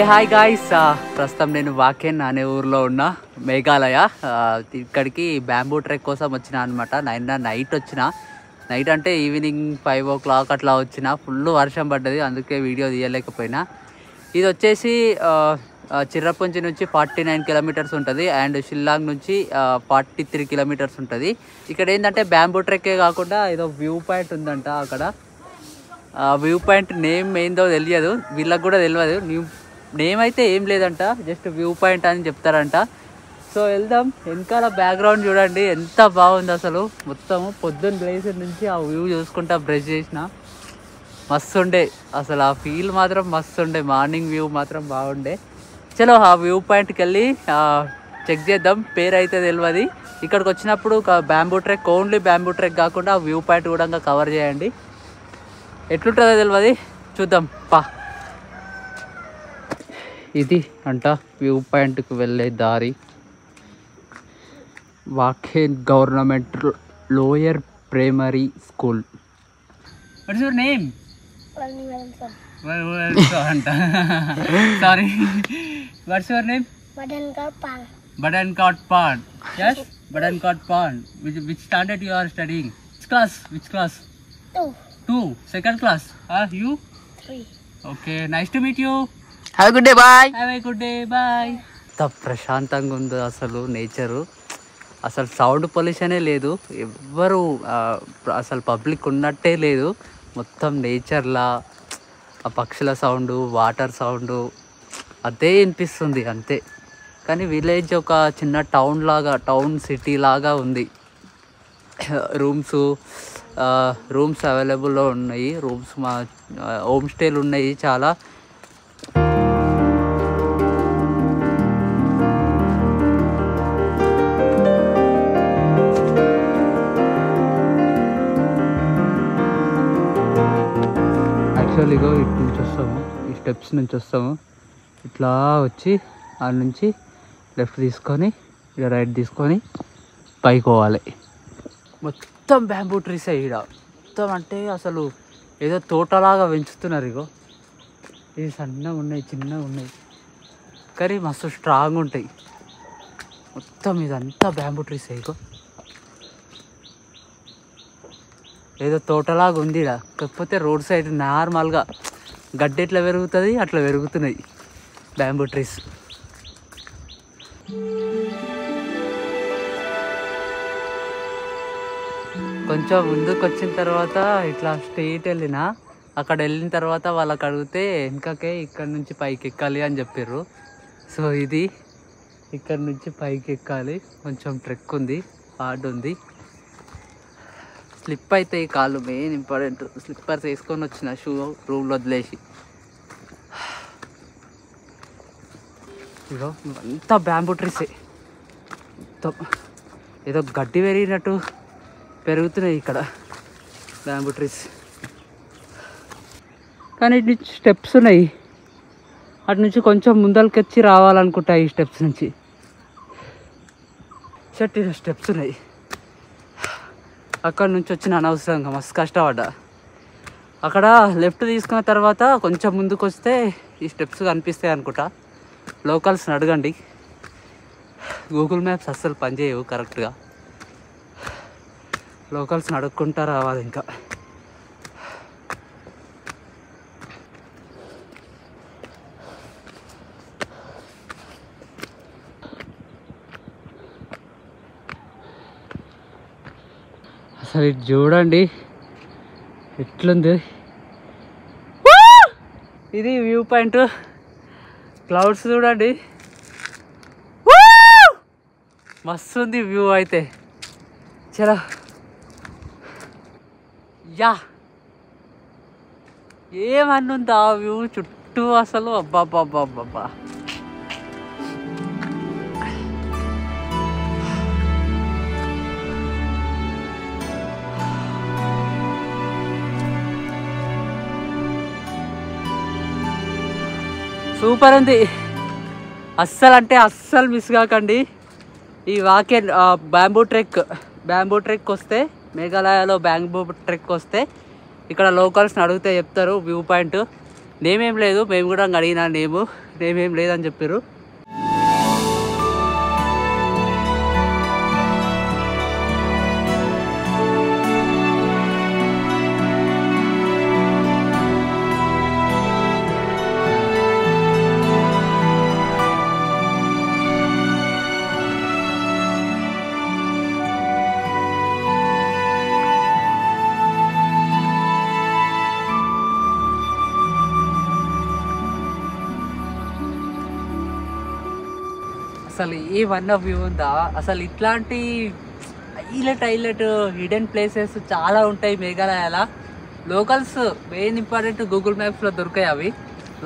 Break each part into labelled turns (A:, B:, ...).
A: Hi guys, ప్రస్తుతం నేను walking అనే ఊర్లో ఉన్న మేఘాలయ. ఇక్కడికి బ్యాంబూ ట్రెక్ కోసం వచ్చిన అనమాట. నైట్ వచ్చిన. నైట్ అంటే ఈవినింగ్ 5 o'clock అట్లా వచ్చిన. ఫుల్ వర్షం పడ్డది, అందుకే వీడియో తీయలేకపోయినా. ఇది వచ్చేసి చిర్రపుంజి నుంచి 49 kilometers ఉంటుంది అండ్ షిల్లాంగ్ నుంచి 43 kilometers ఉంటుంది. ఇక్కడ ఏంటంటే బ్యాంబూ ట్రెక్కే కాకుండా ఏదో వ్యూ పాయింట్ ఉందంట. అక్కడ వ్యూ పాయింట్ నేమ్ ఏందో తెలియదు, వీళ్ళకి కూడా తెలియదు. నేమ్ అయితే ఏం లేదంట, జస్ట్ వ్యూ పాయింట్ అని చెప్తారంట. సో వెళ్దాం. వెనకాల బ్యాక్గ్రౌండ్ చూడండి ఎంత బాగుంది అసలు. మొత్తము పొద్దున్న ప్లేస్ నుంచి ఆ వ్యూ చూసుకుంటా బ్రష్ చేసిన. మస్తు ఉండే అసలు, ఆ ఫీల్ మాత్రం మస్తు ఉండే. మార్నింగ్ వ్యూ మాత్రం బాగుండే. చలో ఆ వ్యూ పాయింట్కి వెళ్ళి చెక్ చేద్దాం. పేరు అయితే తెలియదు. ఇక్కడికి వచ్చినప్పుడు bamboo trek, only bamboo trek కాకుండా వ్యూ పాయింట్ కూడా కవర్ చేయండి. ఎట్లుంటుందో తెలియదు, చూద్దాం పా. ఇది అంట వ్యూ పాయింట్కి వెళ్ళే దారి. వాకెన్ government lower primary school. What's your name? అంట sorry, what's your name? Badankot Pond. Yes, Badankot Pond. Which standard you are studying? Which class? 2. Second class. You? 3. Okay, nice to meet you.
B: Have a good day, bye.
A: Have a good day, bye. ఎంత ప్రశాంతంగా ఉందో అసలు nature. అసలు sound పొల్యూషనే లేదు, ఎవ్వరు అసలు public ఉన్నట్టే లేదు. మొత్తం నేచర్లా ఆ పక్షుల సౌండు, వాటర్ సౌండు అదే వినిపిస్తుంది అంతే. కానీ విలేజ్ ఒక చిన్న టౌన్ సిటీ లాగా ఉంది. రూమ్స్ అవైలబుల్లో ఉన్నాయి. మా హోమ్ స్టేలు ఉన్నాయి చాలా. యాక్చువల్గా ఇటు నుంచి వస్తాము, ఈ స్టెప్స్ నుంచి వస్తాము. ఇట్లా వచ్చి ఆ నుంచి లెఫ్ట్ తీసుకొని ఇలా రైట్ తీసుకొని పైకి పోవాలి. మొత్తం బ్యాంబూ ట్రీస్ ఇక్కడ. మొత్తం అంటే అసలు ఏదో తోటలాగా పెంచుతున్నారు. ఇగో ఇవి సన్నగా ఉన్నాయి, చిన్నగా ఉన్నాయి, కానీ మస్తు స్ట్రాంగ్ ఉంటాయి. మొత్తం ఇదంతా బ్యాంబూ ట్రీస్. ఇగో ఏదో తోటలాగా ఉంది ఇక్కడ. కాకపోతే రోడ్ సైడ్ నార్మల్గా గడ్డి ఎట్లా పెరుగుతుంది అట్లా పెరుగుతున్నాయి బ్యాంబూ ట్రీస్. కొంచెం ముందుకు వచ్చిన తర్వాత ఇట్లా స్ట్రెయిట్ వెళ్ళిన, అక్కడ వెళ్ళిన తర్వాత వాళ్ళకి అడిగితే వెనకకే ఇక్కడ నుంచి పైకి ఎక్కాలి అని చెప్పారు. సో ఇది ఇక్కడ నుంచి పైకి ఎక్కాలి. కొంచెం ట్రెక్ ఉంది, హార్డ్ ఉంది. స్లిప్ అయితే ఈ కాళ్ళు మెయిన్ ఇంపార్టెంట్. స్లిప్పర్స్ వేసుకొని వచ్చిన, షూ రూమ్లో వదిలేసి. ఇగో అంతా బ్యాంబూ ట్రీసే. మొత్తం ఏదో గడ్డి పెరిగినట్టు పెరుగుతున్నాయి ఇక్కడ బ్యాంబూ ట్రీస్. కానీ ఇటు నుంచి స్టెప్స్ ఉన్నాయి, అటు నుంచి కొంచెం ముందరికి వచ్చి రావాలనుకుంటా. ఈ స్టెప్స్ నుంచి స్టెప్స్ ఉన్నాయి. అక్కడ నుంచి వచ్చిన అనవసరంగా మస్తు కష్టపడ్డా. అక్కడ లెఫ్ట్ తీసుకున్న తర్వాత కొంచెం ముందుకు వస్తే ఈ స్టెప్స్ కనిపిస్తాయి అనుకుంటా. లోకల్స్ని అడగండి, గూగుల్ మ్యాప్స్ అస్సలు పనిచేయవు కరెక్ట్గా. లోకల్స్ని అడుక్కుంటా రావాలి. ఇంకా అసలు ఇటు చూడండి ఎట్లుంది. ఇది వ్యూ పాయింట్. క్లౌడ్స్ చూడండి, మస్తు ఉంది వ్యూ అయితే. చలో యా, ఏమన్నుంది ఆ వ్యూ చుట్టూ అసలు. అబ్బాబ్బాబ్బాబ్బా, సూపర్ ఉంది. అస్సలు అంటే అస్సలు మిస్ కాకండి. ఈ వాకెన్ బ్యాంబూ ట్రెక్ వస్తే, మేఘాలయలో బ్యాంబూ ట్రెక్ వస్తే ఇక్కడ లోకల్స్ని అడిగితే చెప్తారు వ్యూ పాయింట్. నేమేం లేదు, మేము కూడా అడిగినా నేమేం లేదని చెప్పారు. అసలు ఏ వన్ ఆఫ్ వ్యూ ఉందా, అసలు ఇట్లాంటి హైలైట్ హిడెన్ ప్లేసెస్ చాలా ఉంటాయి మేఘాలయాల. లోకల్స్ మెయిన్ ఇంపార్టెంట్ గూగుల్ మ్యాప్స్లో దొరికాయి అవి.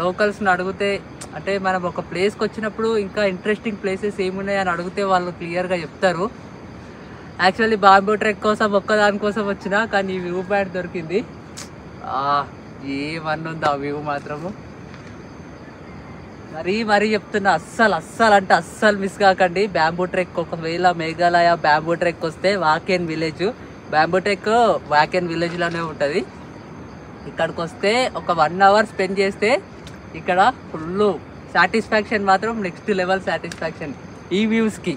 A: లోకల్స్ని అడిగితే అంటే మనం ఒక ప్లేస్కి వచ్చినప్పుడు ఇంకా ఇంట్రెస్టింగ్ ప్లేసెస్ ఏమున్నాయి అని అడిగితే వాళ్ళు క్లియర్గా చెప్తారు. యాక్చువల్లీ బాంబూ ట్రెక్ కోసం ఒక్కదానికోసం వచ్చినా కానీ ఈ వ్యూ పాయింట్ దొరికింది. ఏ వన్ ఉంది ఆ వ్యూ మాత్రము. మరీ చెప్తున్నా, అస్సలు మిస్ కాకండి బ్యాంబూ ట్రెక్. ఒకవేళ మేఘాలయ బ్యాంబూ ట్రెక్ వస్తే walking village, bamboo trek walking విలేజ్లోనే ఉంటుంది. ఇక్కడికి వస్తే ఒక 1 hour స్పెండ్ చేస్తే ఇక్కడ ఫుల్ సాటిస్ఫాక్షన్, మాత్రం నెక్స్ట్ లెవెల్ సాటిస్ఫాక్షన్ ఈ వ్యూస్కి.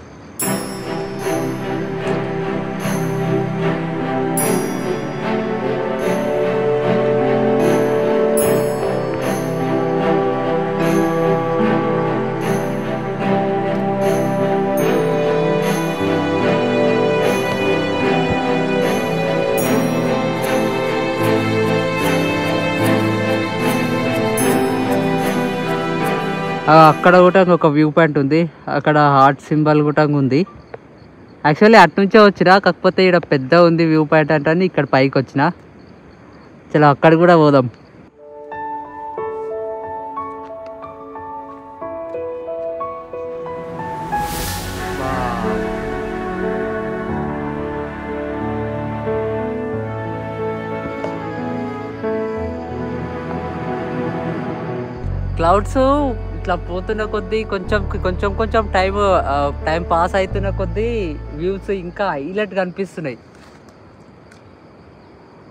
A: అక్కడ కూడా ఒక వ్యూ పాయింట్ ఉంది, అక్కడ హార్ట్ సింబల్ కూడా ఉంది. యాక్చువల్లీ అటు నుంచే వచ్చినా, కాకపోతే ఇక్కడ పెద్ద ఉంది వ్యూ పాయింట్ అంటే ఇక్కడ పైకి వచ్చిన. చలో అక్కడ కూడా పోదాం. క్లౌడ్స్ ఇట్లా పోతున్న కొద్దీ కొంచెం టైం పాస్ అవుతున్న కొద్దీ వ్యూస్ ఇంకా హైలైట్గా అనిపిస్తున్నాయి.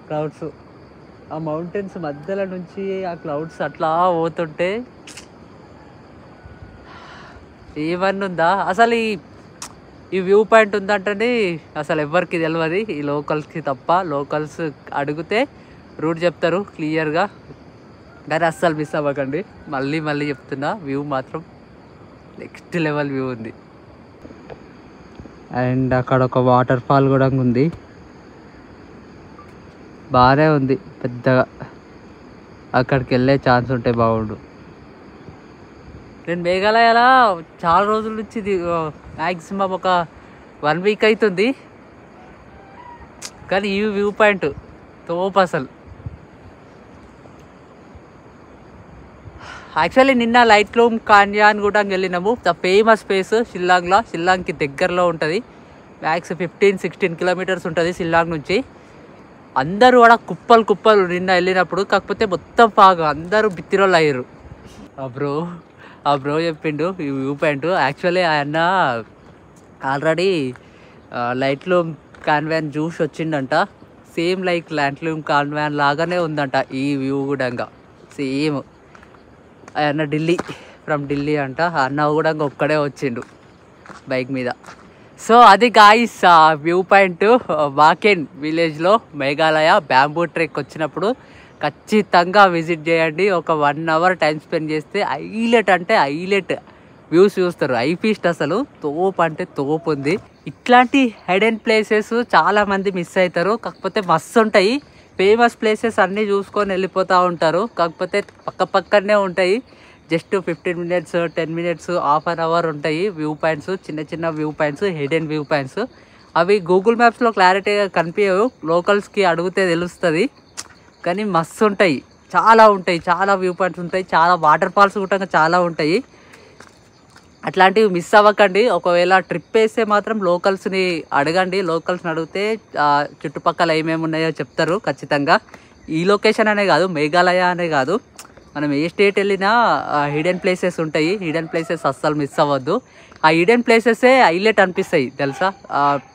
A: క్లౌడ్స్ ఆ మౌంటైన్స్ మధ్యలో నుంచి ఆ క్లౌడ్స్ అట్లా పోతుంటే ఏమన్నా ఉందా అసలు. ఈ వ్యూ పాయింట్ ఉందంటే అసలు ఎవరికి తెలియదు, ఈ లోకల్స్కి తప్ప. లోకల్స్ అడిగితే రూట్ చెప్తారు క్లియర్గా, కానీ అస్సలు మిస్ అవ్వకండి. మళ్ళీ చెప్తున్నా, వ్యూ మాత్రం నెక్స్ట్ లెవెల్ వ్యూ ఉంది. అండ్ అక్కడ ఒక వాటర్ ఫాల్ కూడా ఉంది, బాగానే ఉంది పెద్దగా. అక్కడికి వెళ్ళే ఛాన్స్ ఉంటే బాగుండు. నేను మేఘాలయలో చాలా రోజుల నుంచి మ్యాక్సిమం ఒక 1 week అవుతుంది, కానీ ఈ వ్యూ పాయింట్ తోపు అసలు. యాక్చువల్లీ నిన్న లైట్లూమ్ కాన్యాన్ కూడా వెళ్ళినాము. ద ఫేమస్ ప్లేస్ షిల్లాంగ్కి దగ్గరలో ఉంటుంది. మ్యాక్స్ 15-16 kilometers ఉంటుంది షిల్లాంగ్ నుంచి. అందరూ కూడా కుప్పలు నిన్న వెళ్ళినప్పుడు. కాకపోతే మొత్తం పాగా అందరూ బిత్తిరోళ్ళు అయ్యారు. ఆ బ్రో చెప్పిండు ఈ వ్యూ పాయింట్. యాక్చువల్లీ ఆయన ఆల్రెడీ లైట్లూమ్ కాన్వాన్ చూసి వచ్చిండంట. సేమ్ లైక్ లైట్లూమ్ కాన్వాన్ లాగానే ఉందంట ఈ వ్యూ కూడా. సేమ్ అన్న ఫ్రమ్ ఢిల్లీ అంట. అన్న కూడా ఒక్కడే వచ్చిండు బైక్ మీద. సో అది గాయ్స్ వ్యూ పాయింట్ వాకెన్ విలేజ్లో మేఘాలయ బ్యాంబూ ట్రెక్ వచ్చినప్పుడు ఖచ్చితంగా విజిట్ చేయండి. ఒక 1 hour టైం స్పెండ్ చేస్తే హైలైట్ వ్యూస్ చూస్తారు. ఐ ఫీస్ట్ అసలు తోపు ఉంది. ఇట్లాంటి హైడెన్ ప్లేసెస్ చాలామంది మిస్ అవుతారు. కాకపోతే మస్తు ఉంటాయి. ఫేమస్ ప్లేసెస్ అన్నీ చూసుకొని వెళ్ళిపోతూ ఉంటారు. కాకపోతే పక్కనే ఉంటాయి. Just 15 minutes 10 minutes ½ an hour ఉంటాయి వ్యూ పాయింట్స్. చిన్న view points, hidden view points. అవి గూగుల్ మ్యాప్స్లో క్లారిటీగా కనిపించవు, లోకల్స్కి అడిగితే తెలుస్తుంది. కానీ మస్తు ఉంటాయి, చాలా వ్యూ పాయింట్స్ ఉంటాయి. చాలా వాటర్ ఫాల్స్ కూడా చాలా ఉంటాయి. అట్లాంటివి మిస్ అవ్వకండి. ఒకవేళ ట్రిప్ వేస్తే మాత్రం లోకల్స్ని అడగండి. లోకల్స్ని అడిగితే చుట్టుపక్కల ఏమేమి ఉన్నాయో చెప్తారు ఖచ్చితంగా. ఈ లొకేషన్ అనే కాదు, మేఘాలయ అనే కాదు, మనం ఏ స్టేట్ వెళ్ళినా హిడెన్ ప్లేసెస్ ఉంటాయి. హిడెన్ ప్లేసెస్ అస్సలు మిస్ అవ్వద్దు. ఆ హిడెన్ ప్లేసెసే హైలైట్ అనిపిస్తాయి తెలుసా.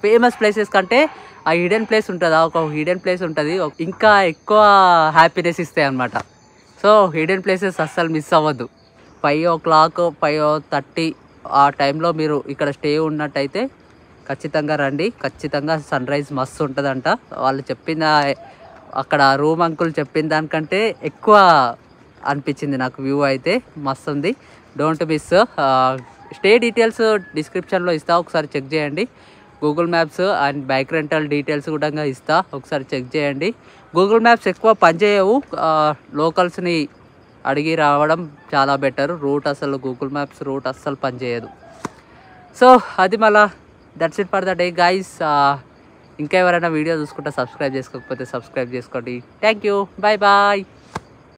A: ఫేమస్ ప్లేసెస్ కంటే ఆ హిడెన్ ప్లేస్ ఉంటుందా, ఒక హిడెన్ ప్లేస్ ఉంటుంది ఇంకా ఎక్కువ హ్యాపీనెస్ ఇస్తాయి అన్నమాట. సో హిడెన్ ప్లేసెస్ అస్సలు మిస్ అవ్వద్దు. 5 o'clock 5:30 ఆ టైంలో మీరు ఇక్కడ స్టే ఉన్నట్టయితే ఖచ్చితంగా రండి. ఖచ్చితంగా సన్ రైజ్ మస్తు ఉంటుందంట. వాళ్ళు చెప్పిన అక్కడ రూమ్ అంకుల్ చెప్పిన దానికంటే ఎక్కువ అనిపించింది నాకు. వ్యూ అయితే మస్తు ఉంది. Don't miss. స్టే డీటెయిల్స్ డిస్క్రిప్షన్లో ఇస్తా, ఒకసారి చెక్ చేయండి. Google maps and bike rental details కూడా ఇస్తా, ఒకసారి చెక్ చేయండి. గూగుల్ మ్యాప్స్ ఎక్కువ పనిచేయవు, లోకల్స్ని అడిగి రావడం చాలా బెటర్. గూగుల్ మ్యాప్స్ రూట్ అస్సలు పనిచేయదు. సో అది మళ్ళా that's it for the day guys. ఇంకా ఎవరైనా వీడియో చూసుకుంటే సబ్స్క్రైబ్ చేసుకోకపోతే సబ్స్క్రైబ్ చేసుకోండి. Thank you, bye bye.